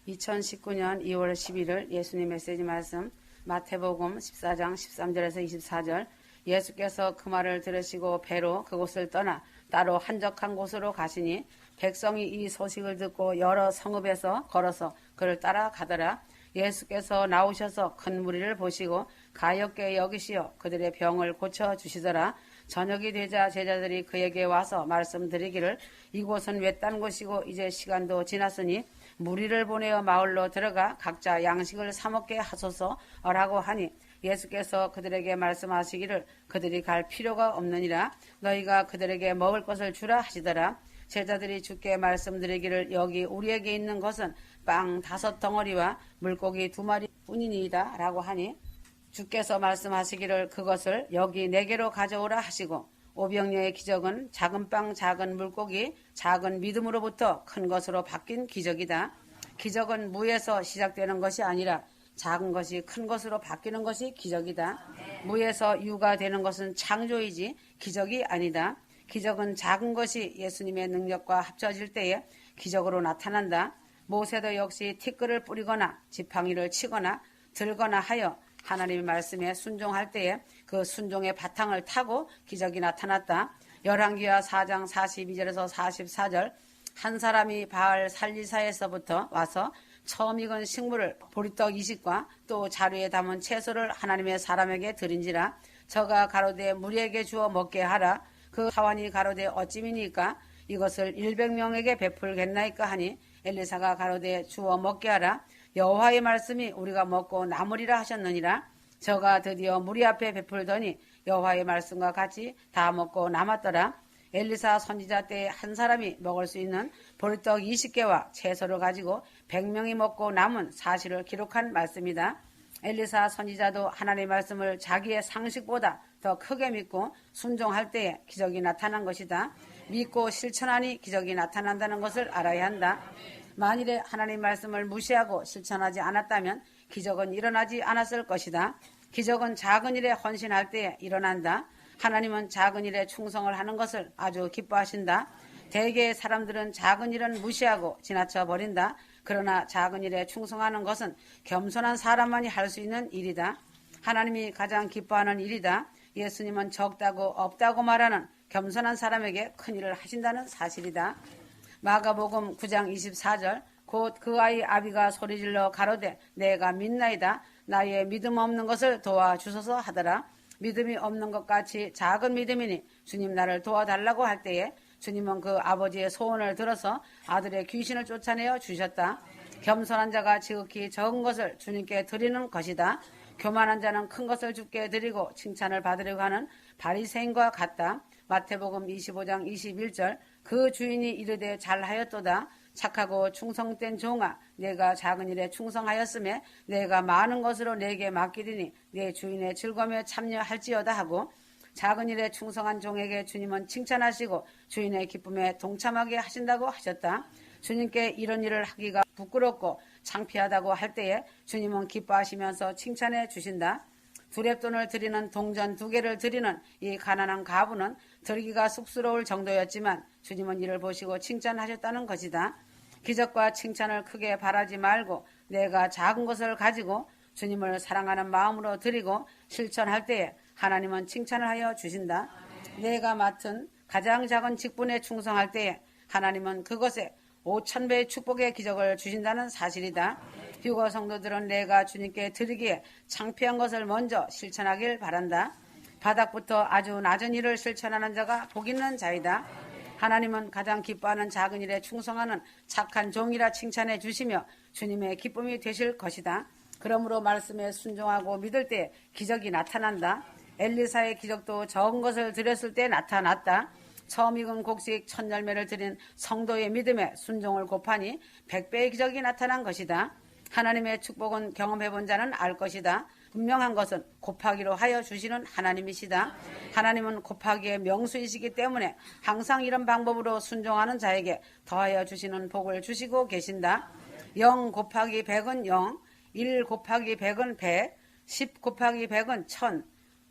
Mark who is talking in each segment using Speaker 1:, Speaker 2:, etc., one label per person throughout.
Speaker 1: 2019년 2월 11일 예수님 메시지 말씀 마태복음 14장 13절에서 24절. 예수께서 그 말을 들으시고 배로 그곳을 떠나 따로 한적한 곳으로 가시니 백성이 이 소식을 듣고 여러 성읍에서 걸어서 그를 따라가더라. 예수께서 나오셔서 큰 무리를 보시고 가엾게 여기시어 그들의 병을 고쳐주시더라. 저녁이 되자 제자들이 그에게 와서 말씀드리기를 이곳은 외딴 곳이고 이제 시간도 지났으니 무리를 보내어 마을로 들어가 각자 양식을 사 먹게 하소서라고 하니 예수께서 그들에게 말씀하시기를 그들이 갈 필요가 없느니라. 너희가 그들에게 먹을 것을 주라 하시더라. 제자들이 주께 말씀드리기를 여기 우리에게 있는 것은 빵 5 덩어리와 물고기 2마리 뿐이니이다 라고 하니 주께서 말씀하시기를 그것을 여기 4개로 가져오라 하시고 오병이어의 기적은 작은 빵 작은 물고기 작은 믿음으로부터 큰 것으로 바뀐 기적이다. 기적은 무에서 시작되는 것이 아니라 작은 것이 큰 것으로 바뀌는 것이 기적이다. 무에서 유가 되는 것은 창조이지 기적이 아니다. 기적은 작은 것이 예수님의 능력과 합쳐질 때에 기적으로 나타난다. 모세도 역시 티끌을 뿌리거나 지팡이를 치거나 들거나 하여 하나님의 말씀에 순종할 때에 그 순종의 바탕을 타고 기적이 나타났다. 열왕기하 4장 42절에서 44절. 한 사람이 바알 살리사에서부터 와서 처음 익은 식물을 보리떡 20과 또 자루에 담은 채소를 하나님의 사람에게 드린지라. 저가 가로되 무리에게 주어 먹게 하라. 그 사환이 가로되 어찌미니까 이것을 100명에게 베풀겠나이까 하니 엘리사가 가로되 주어 먹게 하라. 여호와의 말씀이 우리가 먹고 남으리라 하셨느니라. 저가 드디어 무리 앞에 베풀더니 여호와의 말씀과 같이 다 먹고 남았더라. 엘리사 선지자 때 한 사람이 먹을 수 있는 보리떡 20개와 채소를 가지고 100명이 먹고 남은 사실을 기록한 말씀이다. 엘리사 선지자도 하나님의 말씀을 자기의 상식보다 더 크게 믿고 순종할 때에 기적이 나타난 것이다. 믿고 실천하니 기적이 나타난다는 것을 알아야 한다. 만일에 하나님 말씀을 무시하고 실천하지 않았다면 기적은 일어나지 않았을 것이다. 기적은 작은 일에 헌신할 때에 일어난다. 하나님은 작은 일에 충성을 하는 것을 아주 기뻐하신다. 대개의 사람들은 작은 일은 무시하고 지나쳐 버린다. 그러나 작은 일에 충성하는 것은 겸손한 사람만이 할 수 있는 일이다. 하나님이 가장 기뻐하는 일이다. 예수님은 적다고 없다고 말하는 겸손한 사람에게 큰 일을 하신다는 사실이다. 마가복음 9장 24절. 곧 그 아이 아비가 소리질러 가로되 내가 믿나이다. 나의 믿음 없는 것을 도와주소서 하더라. 믿음이 없는 것 같이 작은 믿음이니 주님 나를 도와달라고 할 때에 주님은 그 아버지의 소원을 들어서 아들의 귀신을 쫓아내어 주셨다. 겸손한 자가 지극히 적은 것을 주님께 드리는 것이다. 교만한 자는 큰 것을 주께 드리고 칭찬을 받으려고 하는 바리새인과 같다. 마태복음 25장 21절. 그 주인이 이르되 잘하였도다. 착하고 충성된 종아, 내가 작은 일에 충성하였음에 내가 많은 것으로 내게 맡기리니 내 주인의 즐거움에 참여할지어다 하고 작은 일에 충성한 종에게 주님은 칭찬하시고 주인의 기쁨에 동참하게 하신다고 하셨다. 주님께 이런 일을 하기가 부끄럽고 창피하다고 할 때에 주님은 기뻐하시면서 칭찬해 주신다. 두렙돈을 드리는 동전 2개를 드리는 이 가난한 과부는 드리기가 쑥스러울 정도였지만 주님은 이를 보시고 칭찬하셨다는 것이다. 기적과 칭찬을 크게 바라지 말고 내가 작은 것을 가지고 주님을 사랑하는 마음으로 드리고 실천할 때에 하나님은 칭찬을 하여 주신다. 내가 맡은 가장 작은 직분에 충성할 때에 하나님은 그것에 5,000배의 축복의 기적을 주신다는 사실이다. 휴거 성도들은 내가 주님께 드리기에 창피한 것을 먼저 실천하길 바란다. 바닥부터 아주 낮은 일을 실천하는 자가 복 있는 자이다. 하나님은 가장 기뻐하는 작은 일에 충성하는 착한 종이라 칭찬해 주시며 주님의 기쁨이 되실 것이다. 그러므로 말씀에 순종하고 믿을 때 기적이 나타난다. 엘리사의 기적도 적은 것을 드렸을 때 나타났다. 처음 익은 곡식 1000열매를 드린 성도의 믿음에 순종을 곱하니 100배의 기적이 나타난 것이다. 하나님의 축복은 경험해본 자는 알 것이다. 분명한 것은 곱하기로 하여 주시는 하나님이시다. 하나님은 곱하기의 명수이시기 때문에 항상 이런 방법으로 순종하는 자에게 더하여 주시는 복을 주시고 계신다. 0 곱하기 100은 0, 1 곱하기 100은 100, 10 곱하기 100은 1000,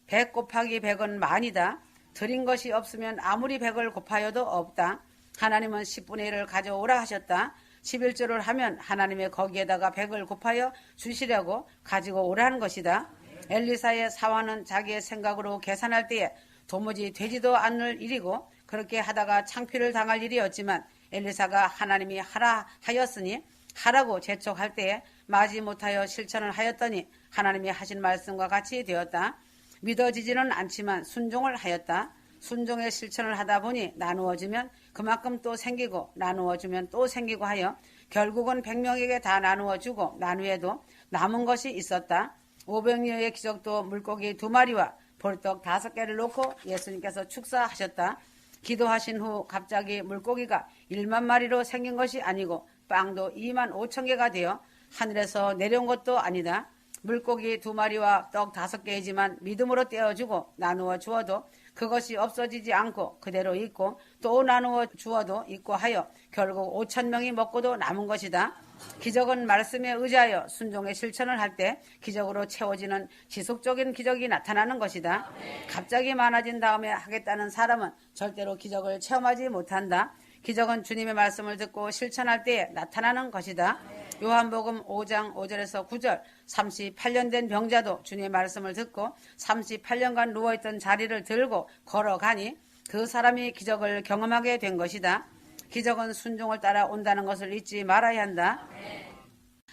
Speaker 1: 100 곱하기 100은 만이다. 드린 것이 없으면 아무리 100을 곱하여도 없다. 하나님은 10분의 1을 가져오라 하셨다. 11조를 하면 하나님의 거기에다가 100을 곱하여 주시려고 가지고 오라는 것이다. 엘리사의 사화는 자기의 생각으로 계산할 때에 도무지 되지도 않을 일이고 그렇게 하다가 창피를 당할 일이었지만 엘리사가 하나님이 하라 하였으니 하라고 재촉할 때에 마지 못하여 실천을 하였더니 하나님이 하신 말씀과 같이 되었다. 믿어지지는 않지만 순종을 하였다. 순종의 실천을 하다 보니 나누어주면 그만큼 또 생기고 나누어주면 또 생기고 하여 결국은 100명에게 다 나누어주고 나누에도 남은 것이 있었다. 500여의 기적도 물고기 2마리와 볼떡 5개를 놓고 예수님께서 축사하셨다. 기도하신 후 갑자기 물고기가 1만 마리로 생긴 것이 아니고 빵도 2만 5천 개가 되어 하늘에서 내려온 것도 아니다. 물고기 2마리와 떡 5개이지만 믿음으로 떼어주고 나누어 주어도 그것이 없어지지 않고 그대로 있고 또 나누어 주어도 있고 하여 결국 5천 명이 먹고도 남은 것이다. 기적은 말씀에 의지하여 순종의 실천을 할 때 기적으로 채워지는 지속적인 기적이 나타나는 것이다. 갑자기 많아진 다음에 하겠다는 사람은 절대로 기적을 체험하지 못한다. 기적은 주님의 말씀을 듣고 실천할 때에 나타나는 것이다. 요한복음 5장 5절에서 9절 38년 된 병자도 주님의 말씀을 듣고 38년간 누워있던 자리를 들고 걸어가니 그 사람이 기적을 경험하게 된 것이다. 기적은 순종을 따라 온다는 것을 잊지 말아야 한다.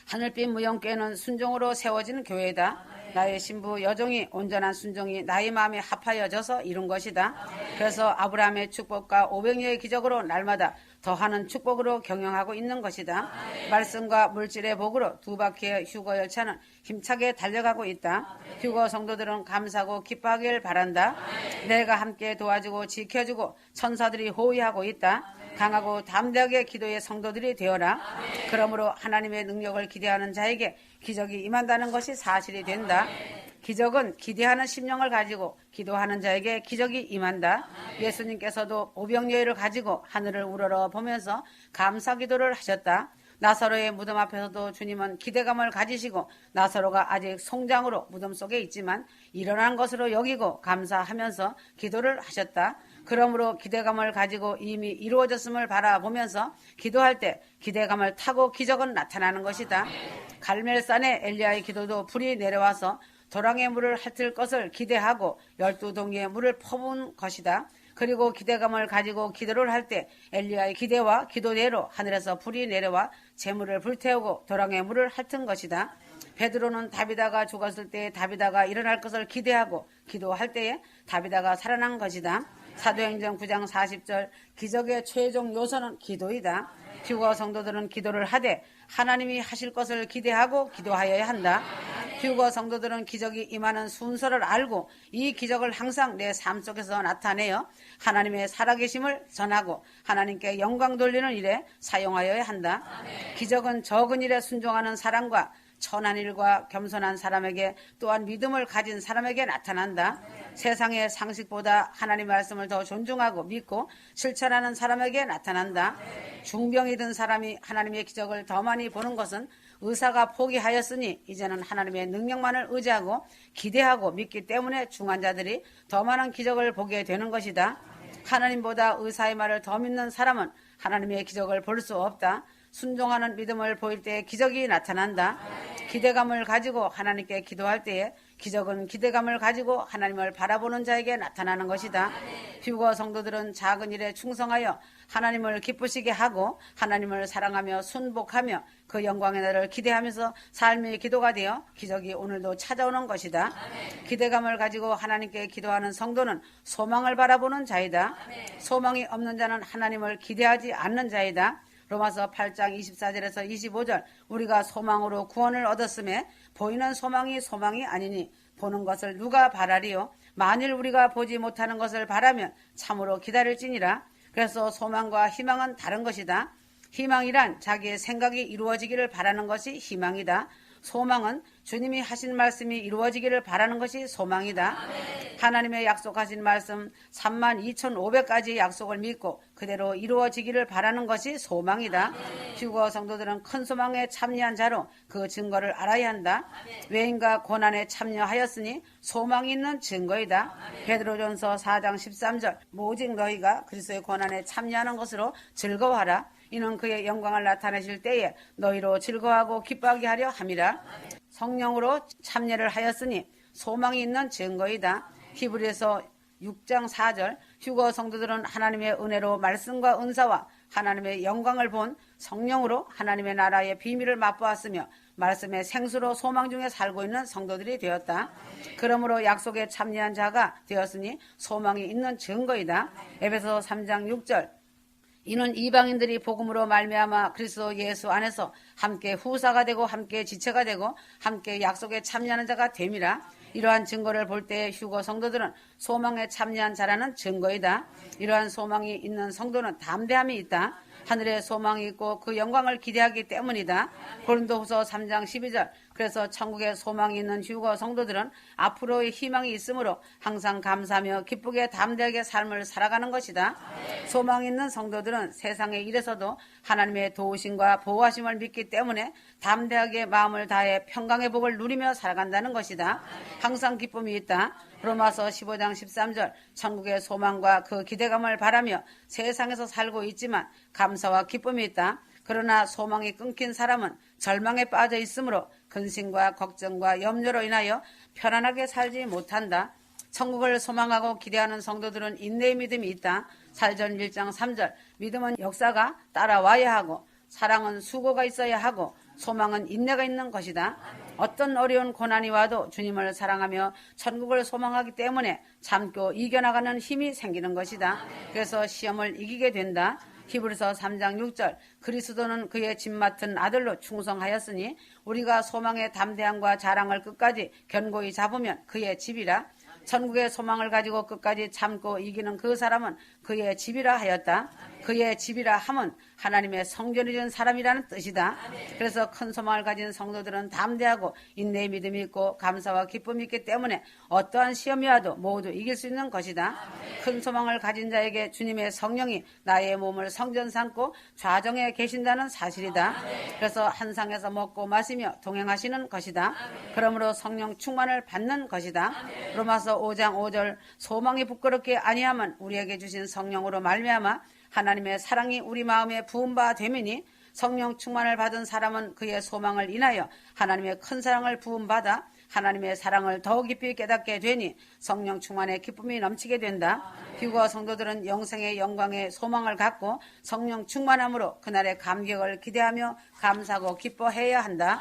Speaker 1: 하늘빛 무용교회는 순종으로 세워진 교회다. 나의 신부 여종이 온전한 순종이 나의 마음에 합하여져서 이룬 것이다. 그래서 아브라함의 축복과 500여의 기적으로 날마다 더하는 축복으로 경영하고 있는 것이다. 말씀과 물질의 복으로 2바퀴의 휴거 열차는 힘차게 달려가고 있다. 휴거 성도들은 감사하고 기뻐하길 바란다. 내가 함께 도와주고 지켜주고 천사들이 호위하고 있다. 강하고 담대하게 기도의 성도들이 되어라. 그러므로 하나님의 능력을 기대하는 자에게 기적이 임한다는 것이 사실이 된다. 기적은 기대하는 심령을 가지고 기도하는 자에게 기적이 임한다. 예수님께서도 오병이어를 가지고 하늘을 우러러 보면서 감사 기도를 하셨다. 나사로의 무덤 앞에서도 주님은 기대감을 가지시고 나사로가 아직 송장으로 무덤 속에 있지만 일어난 것으로 여기고 감사하면서 기도를 하셨다. 그러므로 기대감을 가지고 이미 이루어졌음을 바라보면서 기도할 때 기대감을 타고 기적은 나타나는 것이다. 갈멜산의 엘리야의 기도도 불이 내려와서 도랑의 물을 핥을 것을 기대하고 12동이의 물을 퍼부은 것이다. 그리고 기대감을 가지고 기도를 할 때 엘리야의 기대와 기도대로 하늘에서 불이 내려와 재물을 불태우고 도랑의 물을 핥은 것이다. 베드로는 다비다가 죽었을 때 다비다가 일어날 것을 기대하고 기도할 때에 다비다가 살아난 것이다. 사도행전 9장 40절 기적의 최종 요소는 기도이다. 휴거 성도들은 기도를 하되 하나님이 하실 것을 기대하고 기도하여야 한다. 휴거 성도들은 기적이 임하는 순서를 알고 이 기적을 항상 내 삶 속에서 나타내어 하나님의 살아계심을 전하고 하나님께 영광 돌리는 일에 사용하여야 한다. 기적은 적은 일에 순종하는 사람과 천한 일과 겸손한 사람에게 또한 믿음을 가진 사람에게 나타난다. 세상의 상식보다 하나님 말씀을 더 존중하고 믿고 실천하는 사람에게 나타난다. 중병이 든 사람이 하나님의 기적을 더 많이 보는 것은 의사가 포기하였으니 이제는 하나님의 능력만을 의지하고 기대하고 믿기 때문에 중환 자들이 더 많은 기적을 보게 되는 것이다. 하나님보다 의사의 말을 더 믿는 사람은 하나님의 기적을 볼 수 없다. 순종하는 믿음을 보일 때에 기적이 나타난다. 기대감을 가지고 하나님께 기도할 때에 기적은 기대감을 가지고 하나님을 바라보는 자에게 나타나는 것이다. 휴거 성도들은 작은 일에 충성하여 하나님을 기쁘시게 하고 하나님을 사랑하며 순복하며 그 영광의 날을 기대하면서 삶의 기도가 되어 기적이 오늘도 찾아오는 것이다. 기대감을 가지고 하나님께 기도하는 성도는 소망을 바라보는 자이다. 소망이 없는 자는 하나님을 기대하지 않는 자이다. 로마서 8장 24절에서 25절 우리가 소망으로 구원을 얻었음에 보이는 소망이 소망이 아니니 보는 것을 누가 바라리요. 만일 우리가 보지 못하는 것을 바라면 참으로 기다릴지니라. 그래서 소망과 희망은 다른 것이다. 희망이란 자기의 생각이 이루어지기를 바라는 것이 희망이다. 소망은 주님이 하신 말씀이 이루어지기를 바라는 것이 소망이다. 하나님의 약속하신 말씀 32,500가지의 약속을 믿고 그대로 이루어지기를 바라는 것이 소망이다. 휴거 성도들은 큰 소망에 참여한 자로 그 증거를 알아야 한다. 외인과 고난에 참여하였으니 소망이 있는 증거이다. 베드로전서 4장 13절 오직 너희가 그리스도의 고난에 참여하는 것으로 즐거워하라. 이는 그의 영광을 나타내실 때에 너희로 즐거워하고 기뻐하게 하려 함이라. 성령으로 참여를 하였으니 소망이 있는 증거이다. 히브리서 6장 4절. 휴거 성도들은 하나님의 은혜로 말씀과 은사와 하나님의 영광을 본 성령으로 하나님의 나라의 비밀을 맛보았으며 말씀의 생수로 소망 중에 살고 있는 성도들이 되었다. 그러므로 약속에 참여한 자가 되었으니 소망이 있는 증거이다. 에베소 3장 6절. 이는 이방인들이 복음으로 말미암아 그리스도 예수 안에서 함께 후사가 되고 함께 지체가 되고 함께 약속에 참여하는 자가 됨이라. 이러한 증거를 볼 때 휴거 성도들은 소망에 참여한 자라는 증거이다. 이러한 소망이 있는 성도는 담대함이 있다. 하늘에 소망이 있고 그 영광을 기대하기 때문이다. 고린도후서 3장 12절. 그래서 천국에 소망이 있는 휴거 성도들은 앞으로의 희망이 있으므로 항상 감사하며 기쁘게 담대하게 삶을 살아가는 것이다. 소망이 있는 성도들은 세상의 일에서도 하나님의 도우심과 보호하심을 믿기 때문에 담대하게 마음을 다해 평강의 복을 누리며 살아간다는 것이다. 항상 기쁨이 있다. 로마서 15장 13절. 천국의 소망과 그 기대감을 바라며 세상에서 살고 있지만 감사와 기쁨이 있다. 그러나 소망이 끊긴 사람은 절망에 빠져 있으므로 근심과 걱정과 염려로 인하여 편안하게 살지 못한다. 천국을 소망하고 기대하는 성도들은 인내의 믿음이 있다. 사전 1장 3절. 믿음은 역사가 따라와야 하고 사랑은 수고가 있어야 하고 소망은 인내가 있는 것이다. 어떤 어려운 고난이 와도 주님을 사랑하며 천국을 소망하기 때문에 참고 이겨나가는 힘이 생기는 것이다. 그래서 시험을 이기게 된다. 히브리서 3장 6절. 그리스도는 그의 집 맡은 아들로 충성하였으니 우리가 소망의 담대함과 자랑을 끝까지 견고히 잡으면 그의 집이라. 천국의 소망을 가지고 끝까지 참고 이기는 그 사람은 그의 집이라 하였다. 그의 집이라 함은 하나님의 성전이 된 사람이라는 뜻이다. 그래서 큰 소망을 가진 성도들은 담대하고 인내의 믿음이 있고 감사와 기쁨이 있기 때문에 어떠한 시험이 와도 모두 이길 수 있는 것이다. 큰 소망을 가진 자에게 주님의 성령이 나의 몸을 성전 삼고 좌정에 계신다는 사실이다. 그래서 한 상에서 먹고 마시며 동행하시는 것이다. 그러므로 성령 충만을 받는 것이다. 로마서 5장 5절. 소망이 부끄럽게 아니하면 우리에게 주신 성령으로 말미암아 하나님의 사랑이 우리 마음에 부은 바 되미니 성령 충만을 받은 사람은 그의 소망을 인하여 하나님의 큰 사랑을 부은 받아 하나님의 사랑을 더 깊이 깨닫게 되니 성령 충만의 기쁨이 넘치게 된다. 휴거 성도들은 영생의 영광의 소망을 갖고 성령 충만함으로 그날의 감격을 기대하며 감사하고 기뻐해야 한다.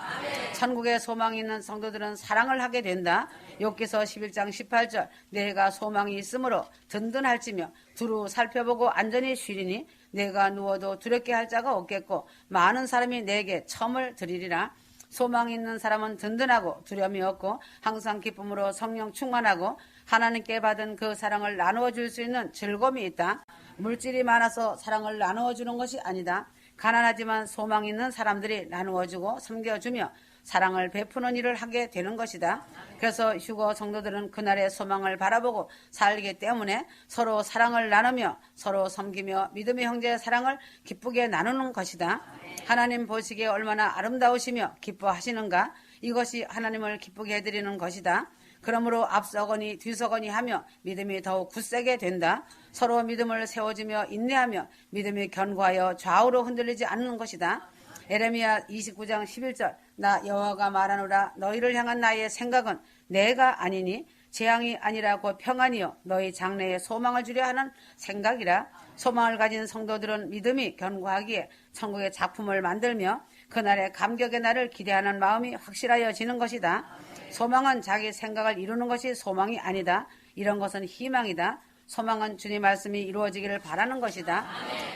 Speaker 1: 천국에 소망이 있는 성도들은 사랑을 하게 된다. 욥기서 11장 18절. 내가 소망이 있으므로 든든할지며 두루 살펴보고 안전히 쉬리니 내가 누워도 두렵게 할 자가 없겠고 많은 사람이 내게 첨을 드리리라. 소망이 있는 사람은 든든하고 두려움이 없고 항상 기쁨으로 성령 충만하고 하나님께 받은 그 사랑을 나누어 줄 수 있는 즐거움이 있다. 물질이 많아서 사랑을 나누어 주는 것이 아니다. 가난하지만 소망 있는 사람들이 나누어 주고 섬겨주며 사랑을 베푸는 일을 하게 되는 것이다. 그래서 휴거 성도들은 그날의 소망을 바라보고 살기 때문에 서로 사랑을 나누며 서로 섬기며 믿음의 형제의 사랑을 기쁘게 나누는 것이다. 하나님 보시기에 얼마나 아름다우시며 기뻐하시는가? 이것이 하나님을 기쁘게 해드리는 것이다. 그러므로 앞서거니 뒤서거니 하며 믿음이 더욱 굳세게 된다. 서로 믿음을 세워주며 인내하며 믿음이 견고하여 좌우로 흔들리지 않는 것이다. 에레미야 29장 11절. 나 여호와가 말하노라. 너희를 향한 나의 생각은 내가 아니니 재앙이 아니라 곧 평안이요 너희 장래에 소망을 주려 하는 생각이라. 소망을 가진 성도들은 믿음이 견고하기에 천국의 작품을 만들며 그날의 감격의 날을 기대하는 마음이 확실하여지는 것이다. 소망은 자기 생각을 이루는 것이 소망이 아니다. 이런 것은 희망이다. 소망은 주님 말씀이 이루어지기를 바라는 것이다.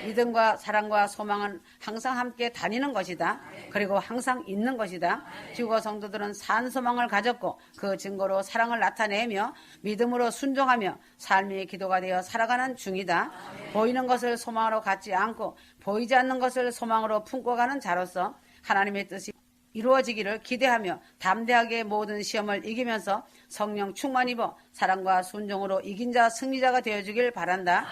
Speaker 1: 믿음과 사랑과 소망은 항상 함께 다니는 것이다. 그리고 항상 있는 것이다. 휴거 성도들은 산 소망을 가졌고 그 증거로 사랑을 나타내며 믿음으로 순종하며 삶의 기도가 되어 살아가는 중이다. 보이는 것을 소망으로 갖지 않고 보이지 않는 것을 소망으로 품고 가는 자로서 하나님의 뜻이 이루어지기를 기대하며 담대하게 모든 시험을 이기면서 성령 충만 입어 사랑과 순종으로 이긴 자 승리자가 되어주길 바란다.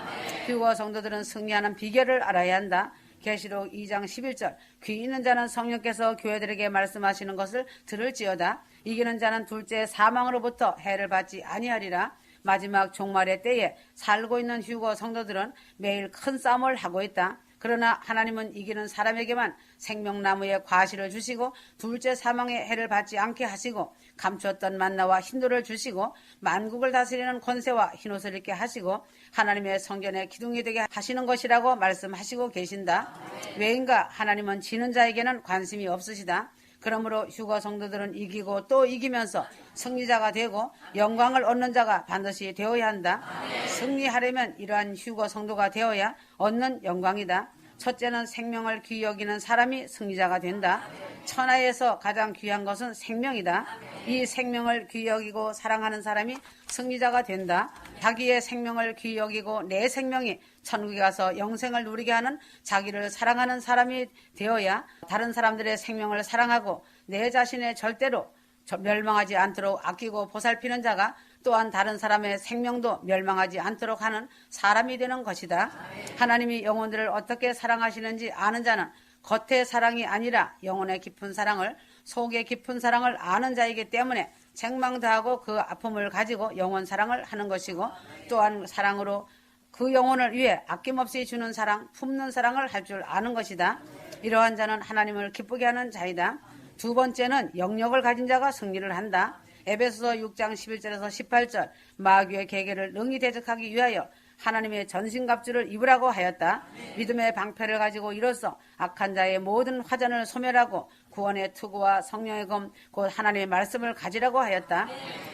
Speaker 1: 휴거 성도들은 승리하는 비결을 알아야 한다. 계시록 2장 11절. 귀 있는 자는 성령께서 교회들에게 말씀하시는 것을 들을지어다. 이기는 자는 둘째 사망으로부터 해를 받지 아니하리라. 마지막 종말의 때에 살고 있는 휴거 성도들은 매일 큰 싸움을 하고 있다. 그러나 하나님은 이기는 사람에게만 생명나무의 과실을 주시고 둘째 사망의 해를 받지 않게 하시고 감추었던 만나와 흰돌을 주시고 만국을 다스리는 권세와 흰옷을 입게 하시고 하나님의 성전의 기둥이 되게 하시는 것이라고 말씀하시고 계신다. 왜인가? 하나님은 지는 자에게는 관심이 없으시다. 그러므로 휴거 성도들은 이기고 또 이기면서 승리자가 되고 영광을 얻는 자가 반드시 되어야 한다. 승리하려면 이러한 휴거 성도가 되어야 얻는 영광이다. 첫째는 생명을 귀히 여기는 사람이 승리자가 된다. 천하에서 가장 귀한 것은 생명이다. 이 생명을 귀히 여기고 사랑하는 사람이 승리자가 된다. 자기의 생명을 귀히 여기고 내 생명이 천국에 가서 영생을 누리게 하는 자기를 사랑하는 사람이 되어야 다른 사람들의 생명을 사랑하고 내 자신의 절대로 멸망하지 않도록 아끼고 보살피는 자가 또한 다른 사람의 생명도 멸망하지 않도록 하는 사람이 되는 것이다. 하나님이 영혼들을 어떻게 사랑하시는지 아는 자는 겉의 사랑이 아니라 영혼의 깊은 사랑을, 속의 깊은 사랑을 아는 자이기 때문에 책망다하고 그 아픔을 가지고 영혼 사랑을 하는 것이고 또한 사랑으로 그 영혼을 위해 아낌없이 주는 사랑, 품는 사랑을 할 줄 아는 것이다. 이러한 자는 하나님을 기쁘게 하는 자이다. 두 번째는 영역을 가진 자가 승리를 한다. 에베소서 6장 11절에서 18절 마귀의 계계를 능히 대적하기 위하여 하나님의 전신갑주를 입으라고 하였다. 믿음의 방패를 가지고 이로써 악한 자의 모든 화전을 소멸하고 구원의 투구와 성령의 검 곧 하나님의 말씀을 가지라고 하였다.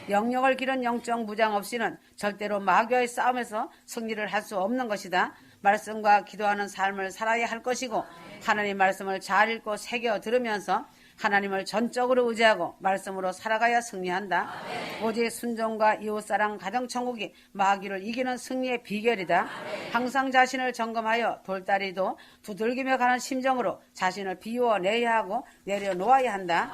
Speaker 1: 영역을 기른 영적 무장 없이는 절대로 마귀와의 싸움에서 승리를 할 수 없는 것이다. 말씀과 기도하는 삶을 살아야 할 것이고 하나님의 말씀을 잘 읽고 새겨 들으면서 하나님을 전적으로 의지하고 말씀으로 살아가야 승리한다. 오직 순종과 이웃사랑 가정천국이 마귀를 이기는 승리의 비결이다. 항상 자신을 점검하여 돌다리도 두들기며 가는 심정으로 자신을 비워내야 하고 내려놓아야 한다.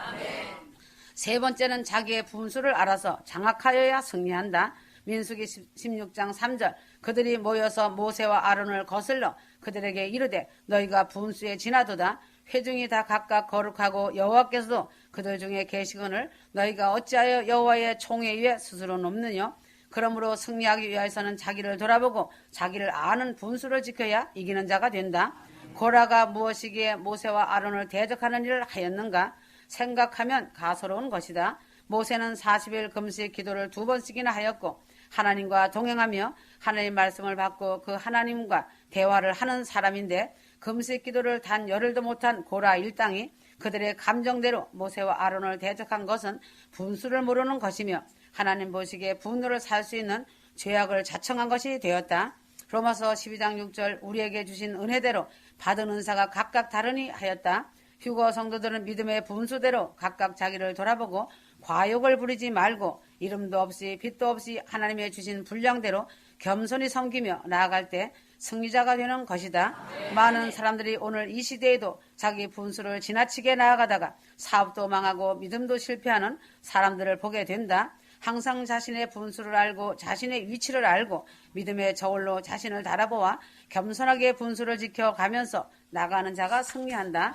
Speaker 1: 세 번째는 자기의 분수를 알아서 장악하여야 승리한다. 민수기 16장 3절 그들이 모여서 모세와 아론을 거슬러 그들에게 이르되 너희가 분수에 지나도다. 회중이 다 각각 거룩하고 여호와께서도 그들 중에 계시거늘 너희가 어찌하여 여호와의 총회 위에 스스로 높느냐. 그러므로 승리하기 위해서는 자기를 돌아보고 자기를 아는 분수를 지켜야 이기는 자가 된다. 고라가 무엇이기에 모세와 아론을 대적하는 일을 하였는가 생각하면 가소로운 것이다. 모세는 40일 금식 기도를 2번씩이나 하였고 하나님과 동행하며 하나님의 말씀을 받고 그 하나님과 대화를 하는 사람인데 금식 기도를 단 열흘도 못한 고라 일당이 그들의 감정대로 모세와 아론을 대적한 것은 분수를 모르는 것이며 하나님 보시기에 분노를 살 수 있는 죄악을 자청한 것이 되었다. 로마서 12장 6절 우리에게 주신 은혜대로 받은 은사가 각각 다르니 하였다. 휴거 성도들은 믿음의 분수대로 각각 자기를 돌아보고 과욕을 부리지 말고 이름도 없이 빛도 없이 하나님의 주신 분량대로 겸손히 섬기며 나아갈 때 승리자가 되는 것이다. 많은 사람들이 오늘 이 시대에도 자기 분수를 지나치게 나아가다가 사업도 망하고 믿음도 실패하는 사람들을 보게 된다. 항상 자신의 분수를 알고 자신의 위치를 알고 믿음의 저울로 자신을 달아보아 겸손하게 분수를 지켜가면서 나가는 자가 승리한다.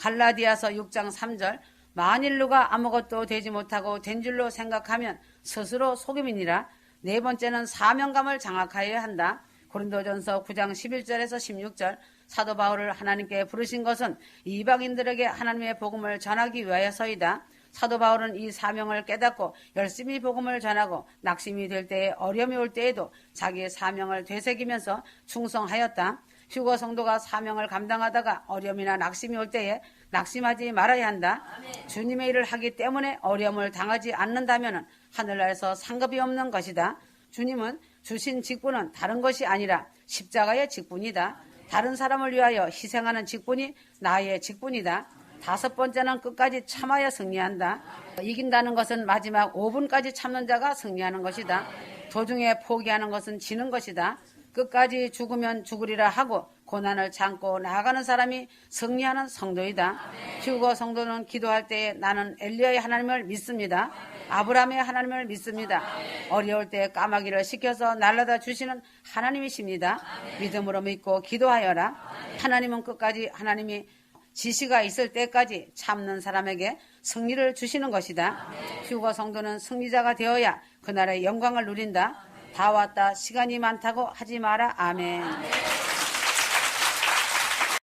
Speaker 1: 갈라디아서 6장 3절 만일 누가 아무것도 되지 못하고 된 줄로 생각하면 스스로 속임이니라. 네 번째는 사명감을 장악하여야 한다. 고린도전서 9장 11절에서 16절 사도 바울을 하나님께 부르신 것은 이방인들에게 하나님의 복음을 전하기 위하여서이다. 사도 바울은 이 사명을 깨닫고 열심히 복음을 전하고 낙심이 될 때에 어려움이 올 때에도 자기의 사명을 되새기면서 충성하였다. 휴거 성도가 사명을 감당하다가 어려움이나 낙심이 올 때에 낙심하지 말아야 한다. 주님의 일을 하기 때문에 어려움을 당하지 않는다면 하늘나라에서 상급이 없는 것이다. 주님은 주신 직분은 다른 것이 아니라 십자가의 직분이다. 다른 사람을 위하여 희생하는 직분이 나의 직분이다. 다섯 번째는 끝까지 참아야 승리한다. 이긴다는 것은 마지막 5분까지 참는 자가 승리하는 것이다. 도중에 포기하는 것은 지는 것이다. 끝까지 죽으면 죽으리라 하고 고난을 참고 나아가는 사람이 승리하는 성도이다. 휴거 성도는 기도할 때에 나는 엘리야의 하나님을 믿습니다. 아브라함의 하나님을 믿습니다. 어려울 때 까마귀를 시켜서 날라다 주시는 하나님이십니다. 믿음으로 믿고 기도하여라. 하나님은 끝까지 하나님이 지시가 있을 때까지 참는 사람에게 승리를 주시는 것이다. 휴거 성도는 승리자가 되어야 그날의 영광을 누린다. 다 왔다 시간이 많다고 하지 마라. 아멘.